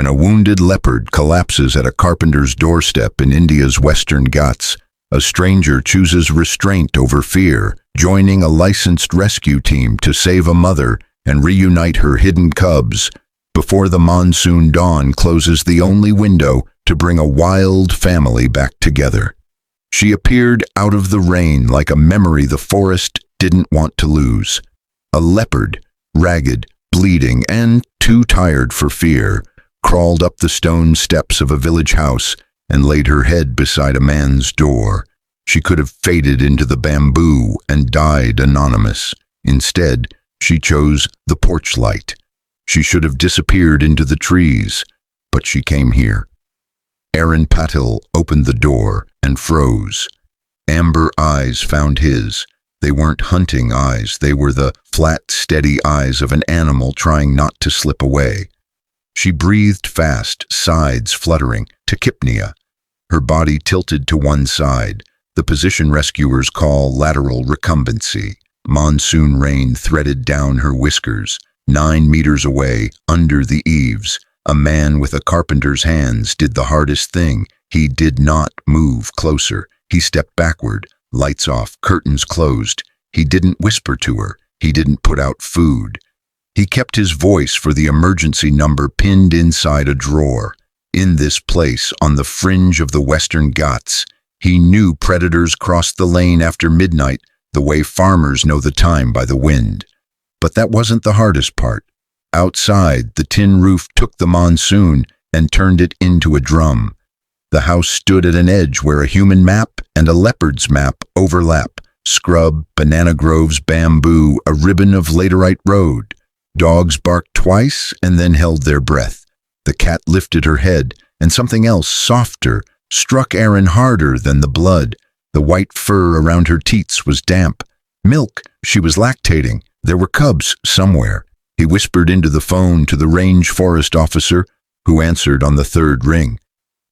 when a wounded leopard collapses at a carpenter's doorstep in India's Western Ghats, a stranger chooses restraint over fear, joining a licensed rescue team to save a mother and reunite her hidden cubs before the monsoon dawn closes the only window to bring a wild family back together. She appeared out of the rain like a memory the forest didn't want to lose. A leopard, ragged, bleeding, and too tired for fear, crawled up the stone steps of a village house and laid her head beside a man's door. She could have faded into the bamboo and died anonymous. Instead, she chose the porch light. She should have disappeared into the trees, but she came here. Aaron Patil opened the door and froze. Amber eyes found his. They weren't hunting eyes, they were the flat, steady eyes of an animal trying not to slip away. She breathed fast, sides fluttering, tachypnea. Her body tilted to one side, the position rescuers call lateral recumbency. Monsoon rain threaded down her whiskers. 9 meters away, under the eaves, a man with a carpenter's hands did the hardest thing. He did not move closer. He stepped backward, lights off, curtains closed. He didn't whisper to her. He didn't put out food. He kept his voice for the emergency number pinned inside a drawer. In this place, on the fringe of the Western Ghats, he knew predators crossed the lane after midnight, the way farmers know the time by the wind. But that wasn't the hardest part. Outside, the tin roof took the monsoon and turned it into a drum. The house stood at an edge where a human map and a leopard's map overlap. Scrub, banana groves, bamboo, a ribbon of laterite road. Dogs barked twice and then held their breath. The cat lifted her head, and something else, softer, struck Aaron harder than the blood. The white fur around her teats was damp. Milk, she was lactating. There were cubs somewhere. He whispered into the phone to the range forest officer, who answered on the third ring.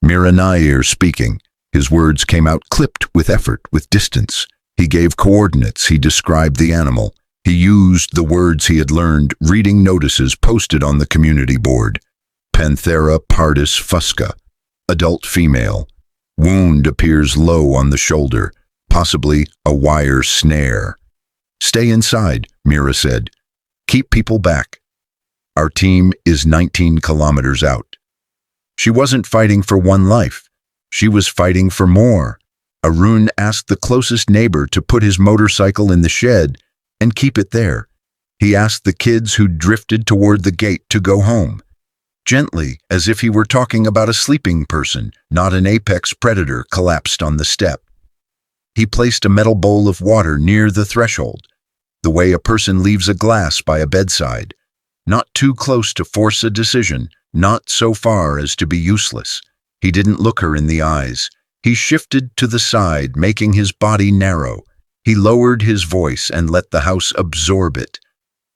Miraculous speaking. His words came out clipped with effort, with distance. He gave coordinates. He described the animal. He used the words he had learned, reading notices posted on the community board. Panthera pardus fusca. Adult female. Wound appears low on the shoulder, possibly a wire snare. Stay inside, Mira said. Keep people back. Our team is 19 kilometers out. She wasn't fighting for one life. She was fighting for more. Arun asked the closest neighbor to put his motorcycle in the shed and keep it there. He asked the kids who drifted toward the gate to go home. Gently, as if he were talking about a sleeping person, not an apex predator collapsed on the step. He placed a metal bowl of water near the threshold, the way a person leaves a glass by a bedside. Not too close to force a decision, not so far as to be useless. He didn't look her in the eyes. He shifted to the side, making his body narrow. He lowered his voice and let the house absorb it.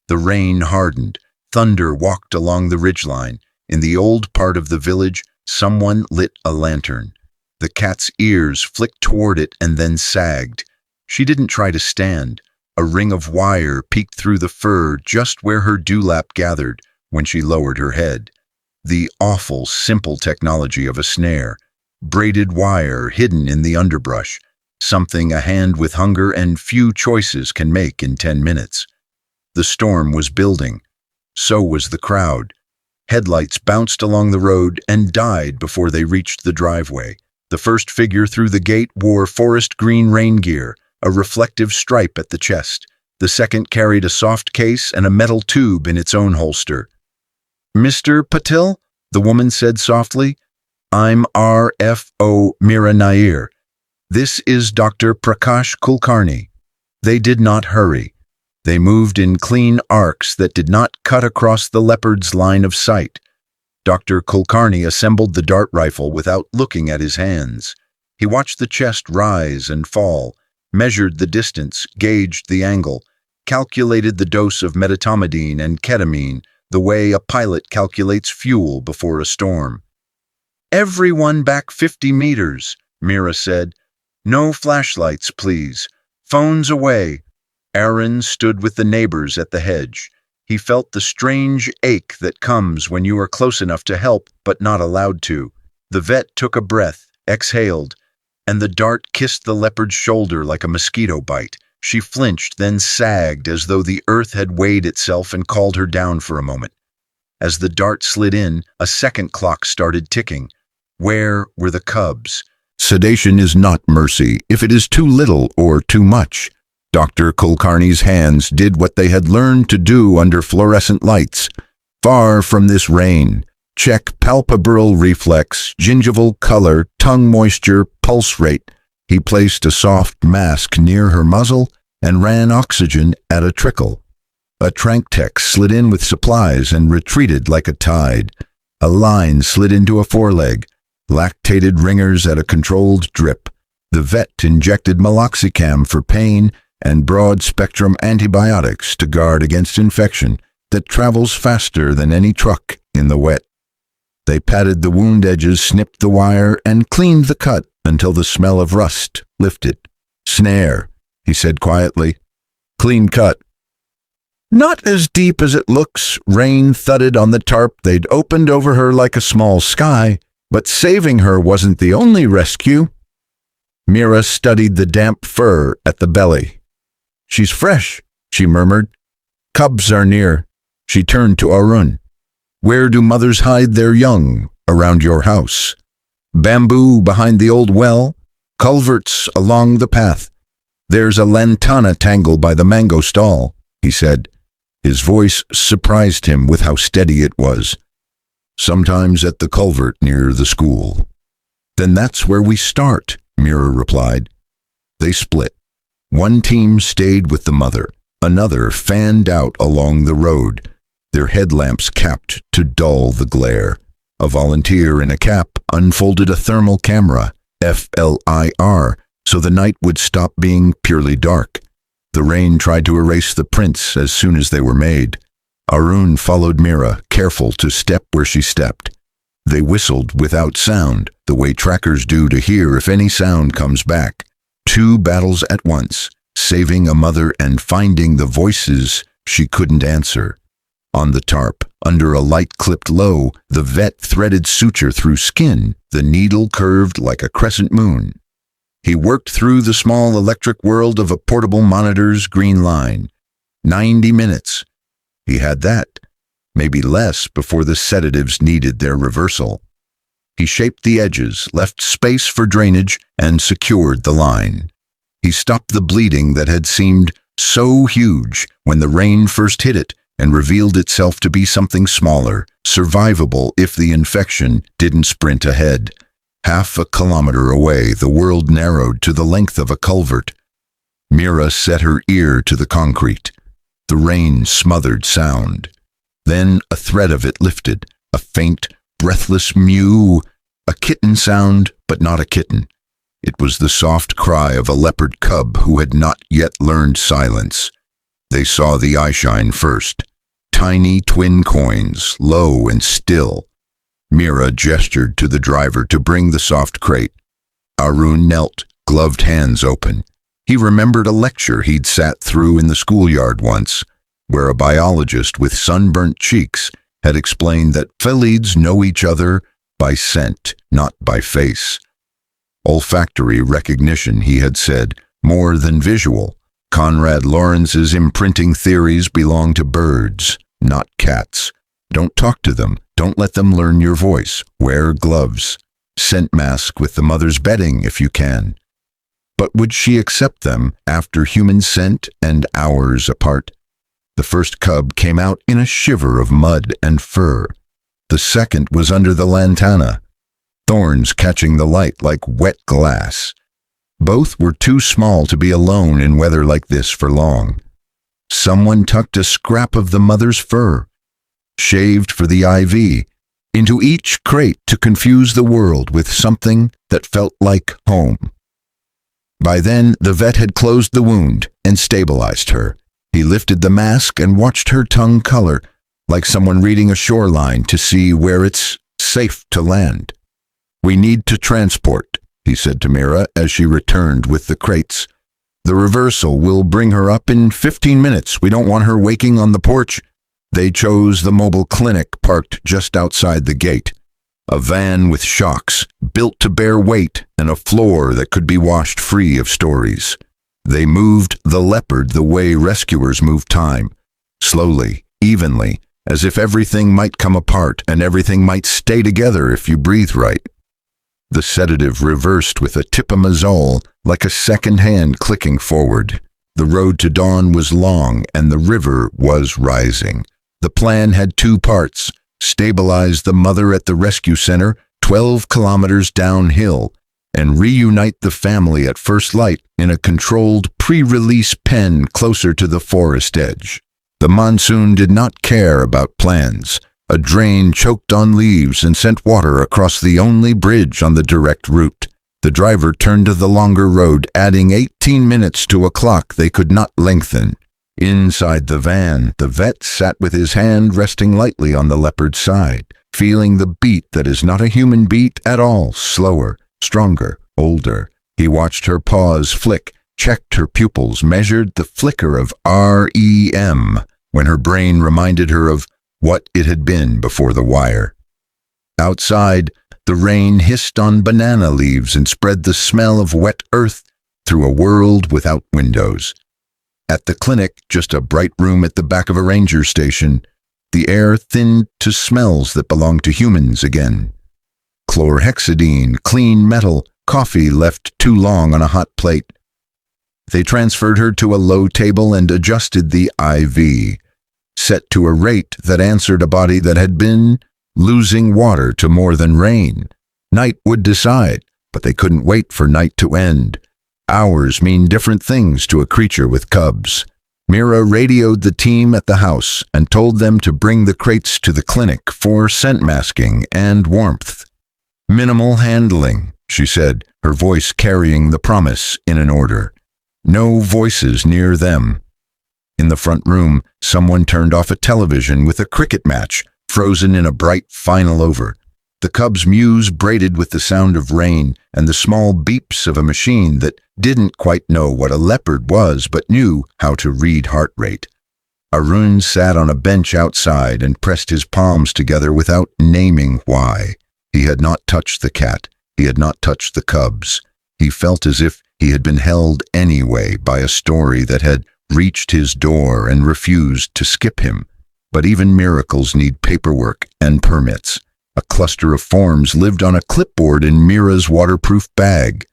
The rain hardened. Thunder walked along the ridgeline. In the old part of the village, someone lit a lantern. The cat's ears flicked toward it and then sagged. She didn't try to stand. A ring of wire peeked through the fur just where her dewlap gathered when she lowered her head. The awful, simple technology of a snare. Braided wire hidden in the underbrush. Something a hand with hunger and few choices can make in 10 minutes. The storm was building. So was the crowd. Headlights bounced along the road and died before they reached the driveway. The first figure through the gate wore forest green rain gear, a reflective stripe at the chest. The second carried a soft case and a metal tube in its own holster. "Mr. Patil?" the woman said softly. "I'm RFO Mira Nair. This is Dr. Prakash Kulkarni." They did not hurry. They moved in clean arcs that did not cut across the leopard's line of sight. Dr. Kulkarni assembled the dart rifle without looking at his hands. He watched the chest rise and fall, measured the distance, gauged the angle, calculated the dose of medetomidine and ketamine the way a pilot calculates fuel before a storm. "Everyone back 50 meters, Mira said. "No flashlights, please. Phones away." Aaron stood with the neighbors at the hedge. He felt the strange ache that comes when you are close enough to help but not allowed to. The vet took a breath, exhaled, and the dart kissed the leopard's shoulder like a mosquito bite. She flinched, then sagged as though the earth had weighed itself and called her down for a moment. As the dart slid in, a second clock started ticking. Where were the cubs? Sedation is not mercy if it is too little or too much. Dr. Kulkarni's hands did what they had learned to do under fluorescent lights. Far from this rain. Check palpebral reflex, gingival color, tongue moisture, pulse rate. He placed a soft mask near her muzzle and ran oxygen at a trickle. A trank tech slid in with supplies and retreated like a tide. A line slid into a foreleg. Lactated ringers at a controlled drip. The vet injected meloxicam for pain and broad-spectrum antibiotics to guard against infection that travels faster than any truck in the wet. They patted the wound edges, snipped the wire, and cleaned the cut until the smell of rust lifted. "Snare," he said quietly. "Clean cut." Not as deep as it looks. Rain thudded on the tarp they'd opened over her like a small sky, but saving her wasn't the only rescue. Mira studied the damp fur at the belly. "She's fresh," she murmured. "Cubs are near." She turned to Arun. "Where do mothers hide their young? Around your house. Bamboo behind the old well, culverts along the path. There's a lantana tangle by the mango stall," he said. His voice surprised him with how steady it was. "Sometimes at the culvert near the school." "Then that's where we start," Mira replied. They split. One team stayed with the mother. Another fanned out along the road, their headlamps capped to dull the glare. A volunteer in a cap unfolded a thermal camera, FLIR, so the night would stop being purely dark. The rain tried to erase the prints as soon as they were made. Arun followed Mira, careful to step where she stepped. They whistled without sound, the way trackers do to hear if any sound comes back. 2 battles at once, saving a mother and finding the voices she couldn't answer. On the tarp, under a light clipped low, the vet threaded suture through skin, the needle curved like a crescent moon. He worked through the small electric world of a portable monitor's green line. 90 minutes. He had that, maybe less before the sedatives needed their reversal. He shaped the edges, left space for drainage, and secured the line. He stopped the bleeding that had seemed so huge when the rain first hit it and revealed itself to be something smaller, survivable if the infection didn't sprint ahead. Half a kilometer away, the world narrowed to the length of a culvert. Mira set her ear to the concrete. The rain smothered sound. Then a thread of it lifted, a faint, breathless mew, a kitten sound, but not a kitten. It was the soft cry of a leopard cub who had not yet learned silence. They saw the eyeshine first. Tiny twin coins, low and still. Mira gestured to the driver to bring the soft crate. Arun knelt, gloved hands open. He remembered a lecture he'd sat through in the schoolyard once, where a biologist with sunburnt cheeks had explained that felids know each other by scent, not by face. Olfactory recognition, he had said, more than visual. Conrad Lawrence's imprinting theories belong to birds, not cats. Don't talk to them. Don't let them learn your voice. Wear gloves. Scent mask with the mother's bedding if you can. But would she accept them after human scent and hours apart? The first cub came out in a shiver of mud and fur. The second was under the lantana, thorns catching the light like wet glass. Both were too small to be alone in weather like this for long. Someone tucked a scrap of the mother's fur, shaved for the IV, into each crate to confuse the world with something that felt like home. By then, the vet had closed the wound and stabilized her. He lifted the mask and watched her tongue color, like someone reading a shoreline to see where it's safe to land. "We need to transport," he said to Mira as she returned with the crates. "The reversal will bring her up in 15 minutes. We don't want her waking on the porch." They chose the mobile clinic parked just outside the gate. A van with shocks, built to bear weight, and a floor that could be washed free of stories. They moved the Leopard the way rescuers move time, slowly, evenly, as if everything might come apart and everything might stay together if you breathe right. The sedative reversed with a tipamazole, like a second hand clicking forward. The road to dawn was long and the river was rising. The plan had two parts: stabilize the mother at the rescue center, 12 kilometers downhill, and reunite the family at first light in a controlled pre-release pen closer to the forest edge. The monsoon did not care about plans. A drain choked on leaves and sent water across the only bridge on the direct route. The driver turned to the longer road, adding 18 minutes to a clock they could not lengthen. Inside the van, the vet sat with his hand resting lightly on the Leopard's side, feeling the beat that is not a human beat at all, slower, stronger, older. He watched her paws flick, checked her pupils, measured the flicker of REM when her brain reminded her of what it had been before the wire. Outside, the rain hissed on banana leaves and spread the smell of wet earth through a world without windows. At the clinic, just a bright room at the back of a ranger station, the air thinned to smells that belonged to humans again. Chlorhexidine, clean metal, coffee left too long on a hot plate. They transferred her to a low table and adjusted the IV, set to a rate that answered a body that had been losing water to more than rain. Night would decide, but they couldn't wait for night to end. Hours mean different things to a creature with cubs. Mira radioed the team at the house and told them to bring the crates to the clinic for scent masking and warmth. Minimal handling, she said, her voice carrying the promise in an order. No voices near them. In the front room, someone turned off a television with a cricket match frozen in a bright final over. The cubs' mews braided with the sound of rain and the small beeps of a machine that didn't quite know what a leopard was but knew how to read heart rate. Arun sat on a bench outside and pressed his palms together without naming why. He had not touched the cat. He had not touched the cubs. He felt as if he had been held anyway by a story that had reached his door and refused to skip him. But even miracles need paperwork and permits. A cluster of forms lived on a clipboard in Mira's waterproof bag.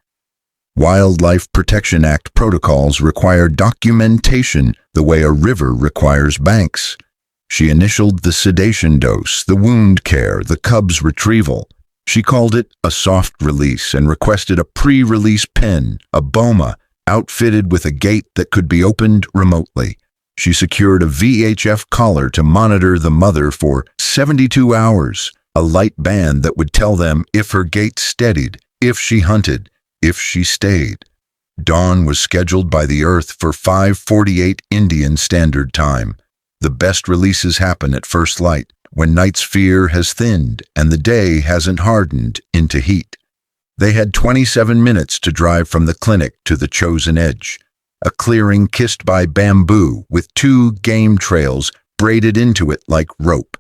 Wildlife Protection Act protocols require documentation the way a river requires banks. She initialed the sedation dose, the wound care, the cub's retrieval. She called it a soft release and requested a pre-release pen, a BOMA, outfitted with a gate that could be opened remotely. She secured a VHF collar to monitor the mother for 72 hours, a light band that would tell them if her gait steadied, if she hunted, if she stayed. Dawn was scheduled by the Earth for 5:48 Indian Standard Time. The best releases happen at first light, when night's fear has thinned and the day hasn't hardened into heat. They had 27 minutes to drive from the clinic to the chosen edge, a clearing kissed by bamboo with 2 game trails braided into it like rope.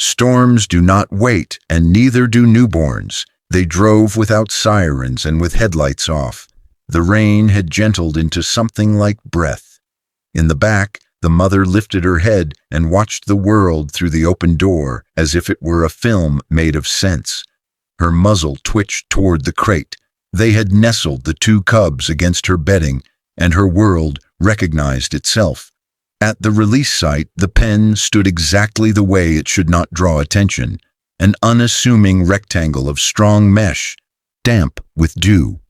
Storms do not wait, and neither do newborns. They drove without sirens and with headlights off. The rain had gentled into something like breath. In the back, the mother lifted her head and watched the world through the open door as if it were a film made of sense. Her muzzle twitched toward the crate. They had nestled the 2 cubs against her bedding, and her world recognized itself. At the release site, the pen stood exactly the way it should not draw attention, an unassuming rectangle of strong mesh, damp with dew.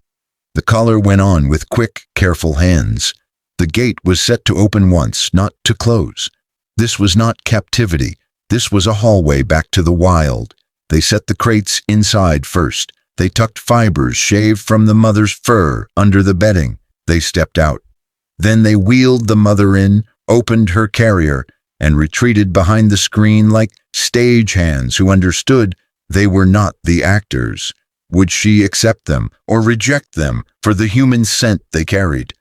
The collar went on with quick, careful hands. The gate was set to open once, not to close. This was not captivity. This was a hallway back to the wild. They set the crates inside first. They tucked fibers shaved from the mother's fur under the bedding. They stepped out. Then they wheeled the mother in, opened her carrier, and retreated behind the screen like stagehands who understood they were not the actors. Would she accept them or reject them for the human scent they carried?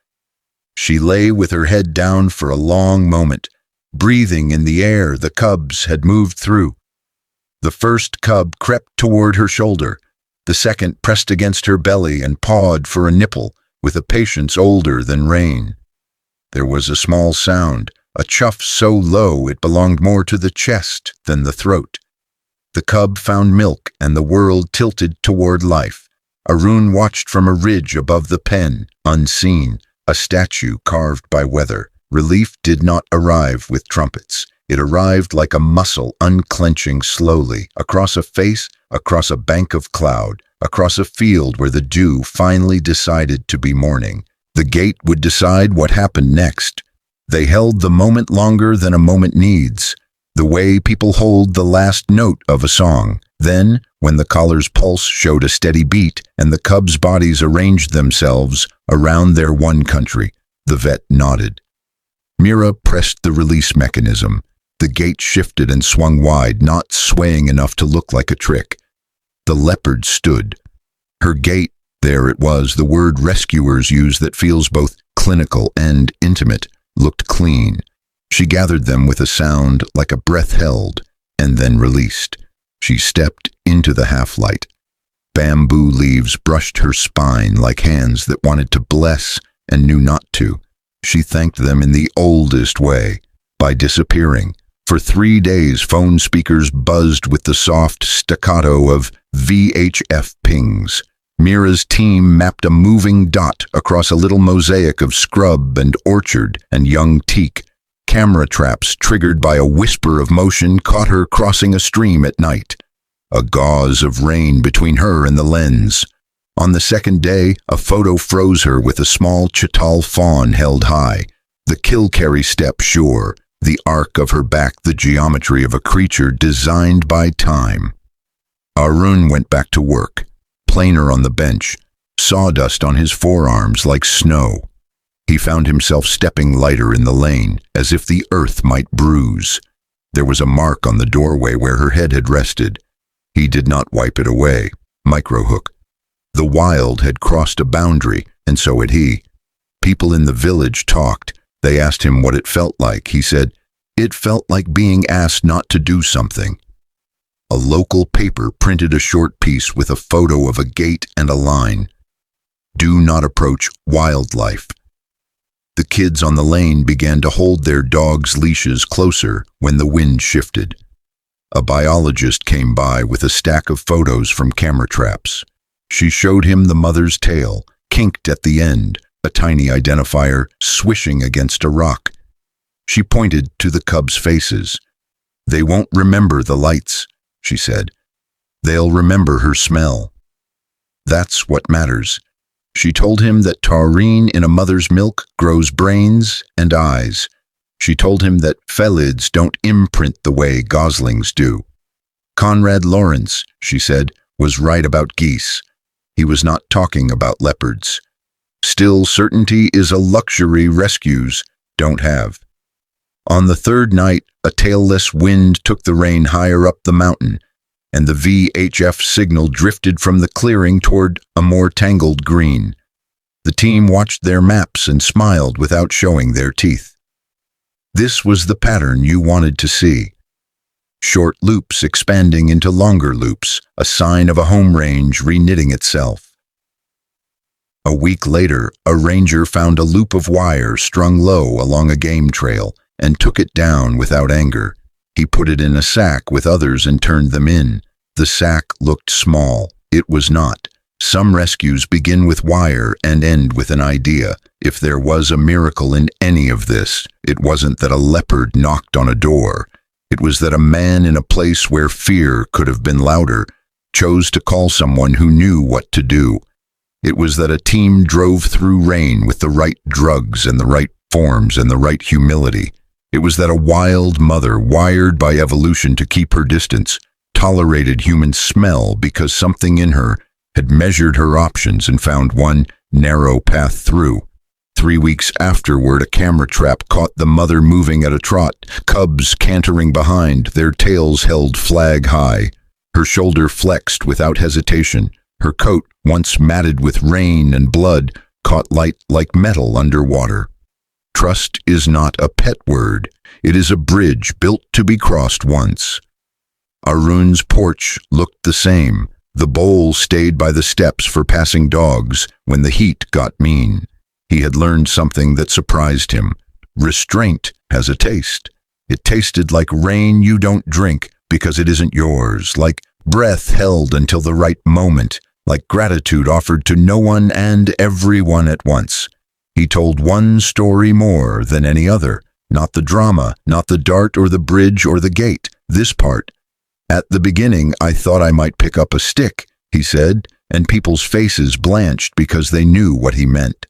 She lay with her head down for a long moment. breathing in the air the cubs had moved through. The first cub crept toward her shoulder. The second pressed against her belly and pawed for a nipple with a patience older than rain. There was a small sound, a chuff so low it belonged more to the chest than the throat. The cub found milk and the world tilted toward life. Arun watched from a ridge above the pen, unseen, a statue carved by weather. Relief did not arrive with trumpets. It arrived like a muscle unclenching slowly, across a face, across a bank of cloud, across a field where the dew finally decided to be morning. The gate would decide what happened next. They held the moment longer than a moment needs, the way people hold the last note of a song. Then, when the collar's pulse showed a steady beat and the cubs' bodies arranged themselves around their one country, the vet nodded. Mira pressed the release mechanism. The gate shifted and swung wide, not swaying enough to look like a trick. The Leopard stood. Her gait, there it was, the word rescuers use that feels both clinical and intimate, looked clean. She gathered them with a sound like a breath held, and then released. She stepped into the half-light. Bamboo leaves brushed her spine like hands that wanted to bless and knew not to. She thanked them in the oldest way, by disappearing. For 3 days, phone speakers buzzed with the soft staccato of VHF pings. Mira's team mapped a moving dot across a little mosaic of scrub and orchard and young teak. Camera traps triggered by a whisper of motion caught her crossing a stream at night. A gauze of rain between her and the lens. On the second day, a photo froze her with a small chital fawn held high. The kill-carry step sure, the arc of her back the geometry of a creature designed by time. Arun went back to work. Planer on the bench, sawdust on his forearms like snow. He found himself stepping lighter in the lane, as if the earth might bruise. There was a mark on the doorway where her head had rested. He did not wipe it away. Microhook. The wild had crossed a boundary, and so had he. People in the village talked. They asked him what it felt like. He said, "It felt like being asked not to do something." A local paper printed a short piece with a photo of a gate and a line. "Do not approach wildlife." The kids on the lane began to hold their dogs' leashes closer when the wind shifted. A biologist came by with a stack of photos from camera traps. She showed him the mother's tail, kinked at the end, a tiny identifier swishing against a rock. She pointed to the cubs' faces. "They won't remember the lights," she said. "They'll remember her smell. That's what matters." She told him that taurine in a mother's milk grows brains and eyes. She told him that felids don't imprint the way goslings do. Conrad Lawrence, she said, was right about geese. He was not talking about leopards. Still, certainty is a luxury rescues don't have. On the third night, a tailless wind took the rain higher up the mountain, and the VHF signal drifted from the clearing toward a more tangled green. The team watched their maps and smiled without showing their teeth. This was the pattern you wanted to see. Short loops expanding into longer loops, a sign of a home range reknitting itself. A week later, a ranger found a loop of wire strung low along a game trail and took it down without anger. He put it in a sack with others and turned them in. The sack looked small. It was not. Some rescues begin with wire and end with an idea. If there was a miracle in any of this, it wasn't that a leopard knocked on a door. It was that a man in a place where fear could have been louder chose to call someone who knew what to do. It was that a team drove through rain with the right drugs and the right forms and the right humility. It was that a wild mother, wired by evolution to keep her distance, tolerated human smell because something in her had measured her options and found one narrow path through. 3 weeks afterward, a camera trap caught the mother moving at a trot, cubs cantering behind, their tails held flag high. Her shoulder flexed without hesitation. Her coat, once matted with rain and blood, caught light like metal underwater. Trust is not a pet word. It is a bridge built to be crossed once. Arun's porch looked the same. The bowl stayed by the steps for passing dogs when the heat got mean. He had learned something that surprised him. Restraint has a taste. It tasted like rain you don't drink because it isn't yours, like breath held until the right moment, like gratitude offered to no one and everyone at once. He told one story more than any other, not the drama, not the dart or the bridge or the gate, this part. At the beginning, I thought I might pick up a stick, he said, and people's faces blanched because they knew what he meant.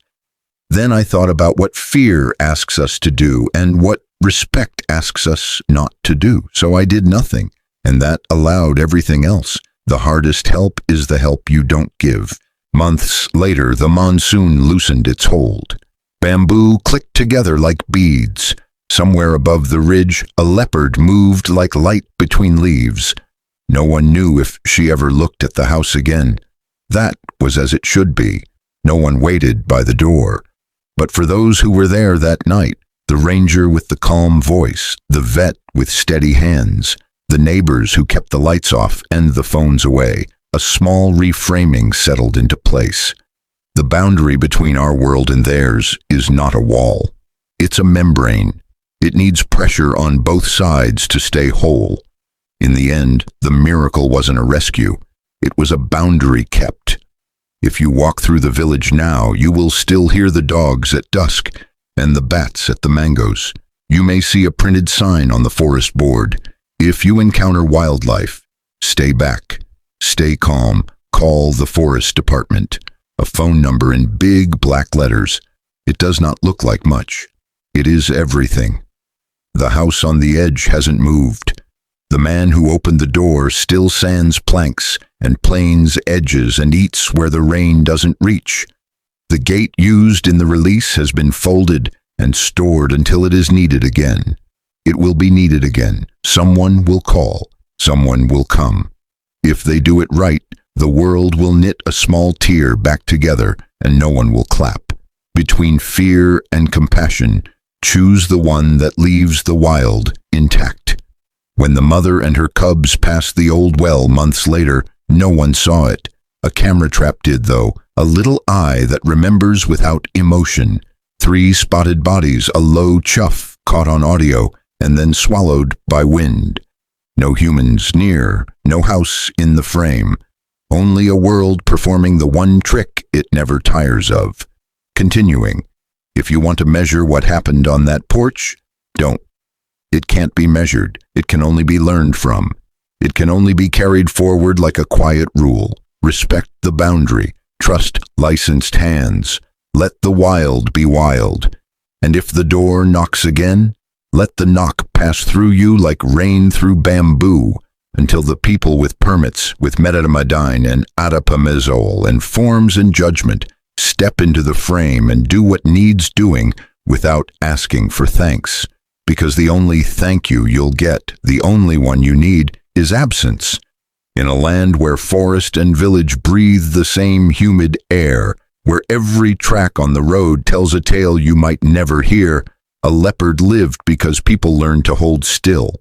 Then I thought about what fear asks us to do and what respect asks us not to do, so I did nothing, and that allowed everything else. The hardest help is the help you don't give. Months later, the monsoon loosened its hold. Bamboo clicked together like beads. Somewhere above the ridge, a leopard moved like light between leaves. No one knew if she ever looked at the house again. That was as it should be. No one waited by the door. But for those who were there that night, the ranger with the calm voice, the vet with steady hands, the neighbors who kept the lights off and the phones away, a small reframing settled into place. The boundary between our world and theirs is not a wall. It's a membrane. It needs pressure on both sides to stay whole. In the end, the miracle wasn't a rescue. It was a boundary kept. If you walk through the village now, you will still hear the dogs at dusk and the bats at the mangoes. You may see a printed sign on the forest board. If you encounter wildlife, stay back, stay calm, call the forest department. A phone number in big black letters. It does not look like much. It is everything. The house on the edge hasn't moved. The man who opened the door still sands planks and planes edges and eats where the rain doesn't reach. The gate used in the release has been folded and stored until it is needed again. It will be needed again. Someone will call. Someone will come. If they do it right, the world will knit a small tear back together and no one will clap. Between fear and compassion, choose the one that leaves the wild intact. When the mother and her cubs passed the old well months later, no one saw it. A camera trap did, though, a little eye that remembers without emotion. 3 spotted bodies, a low chuff caught on audio and then swallowed by wind. No humans near, no house in the frame. Only a world performing the one trick it never tires of. Continuing. If you want to measure what happened on that porch, don't. It can't be measured. It can only be learned from. It can only be carried forward like a quiet rule. Respect the boundary. Trust licensed hands. Let the wild be wild. And if the door knocks again, let the knock pass through you like rain through bamboo, until the people with permits, with metamidine and adapamazole and forms and judgment, step into the frame and do what needs doing without asking for thanks. Because the only thank you you'll get, the only one you need, is absence. In a land where forest and village breathe the same humid air, where every track on the road tells a tale you might never hear, a leopard lived because people learned to hold still.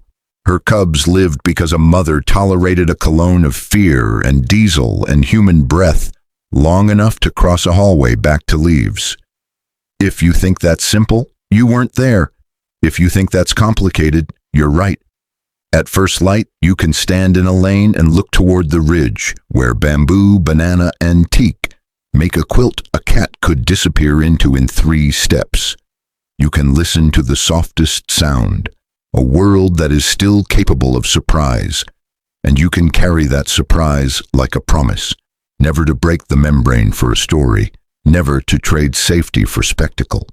Her cubs lived because a mother tolerated a cologne of fear and diesel and human breath long enough to cross a hallway back to leaves. If you think that's simple, you weren't there. If you think that's complicated, you're right. At first light, you can stand in a lane and look toward the ridge, where bamboo, banana, and teak make a quilt a cat could disappear into in 3 steps. You can listen to the softest sound, a world that is still capable of surprise, and you can carry that surprise like a promise, never to break the membrane for a story, never to trade safety for spectacle,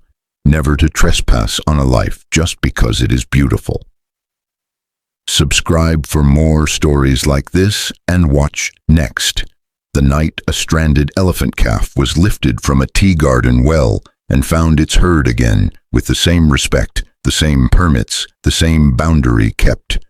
never to trespass on a life just because it is beautiful. Subscribe for more stories like this and watch next. The night a stranded elephant calf was lifted from a tea garden well and found its herd again with the same respect, the same permits, the same boundary kept.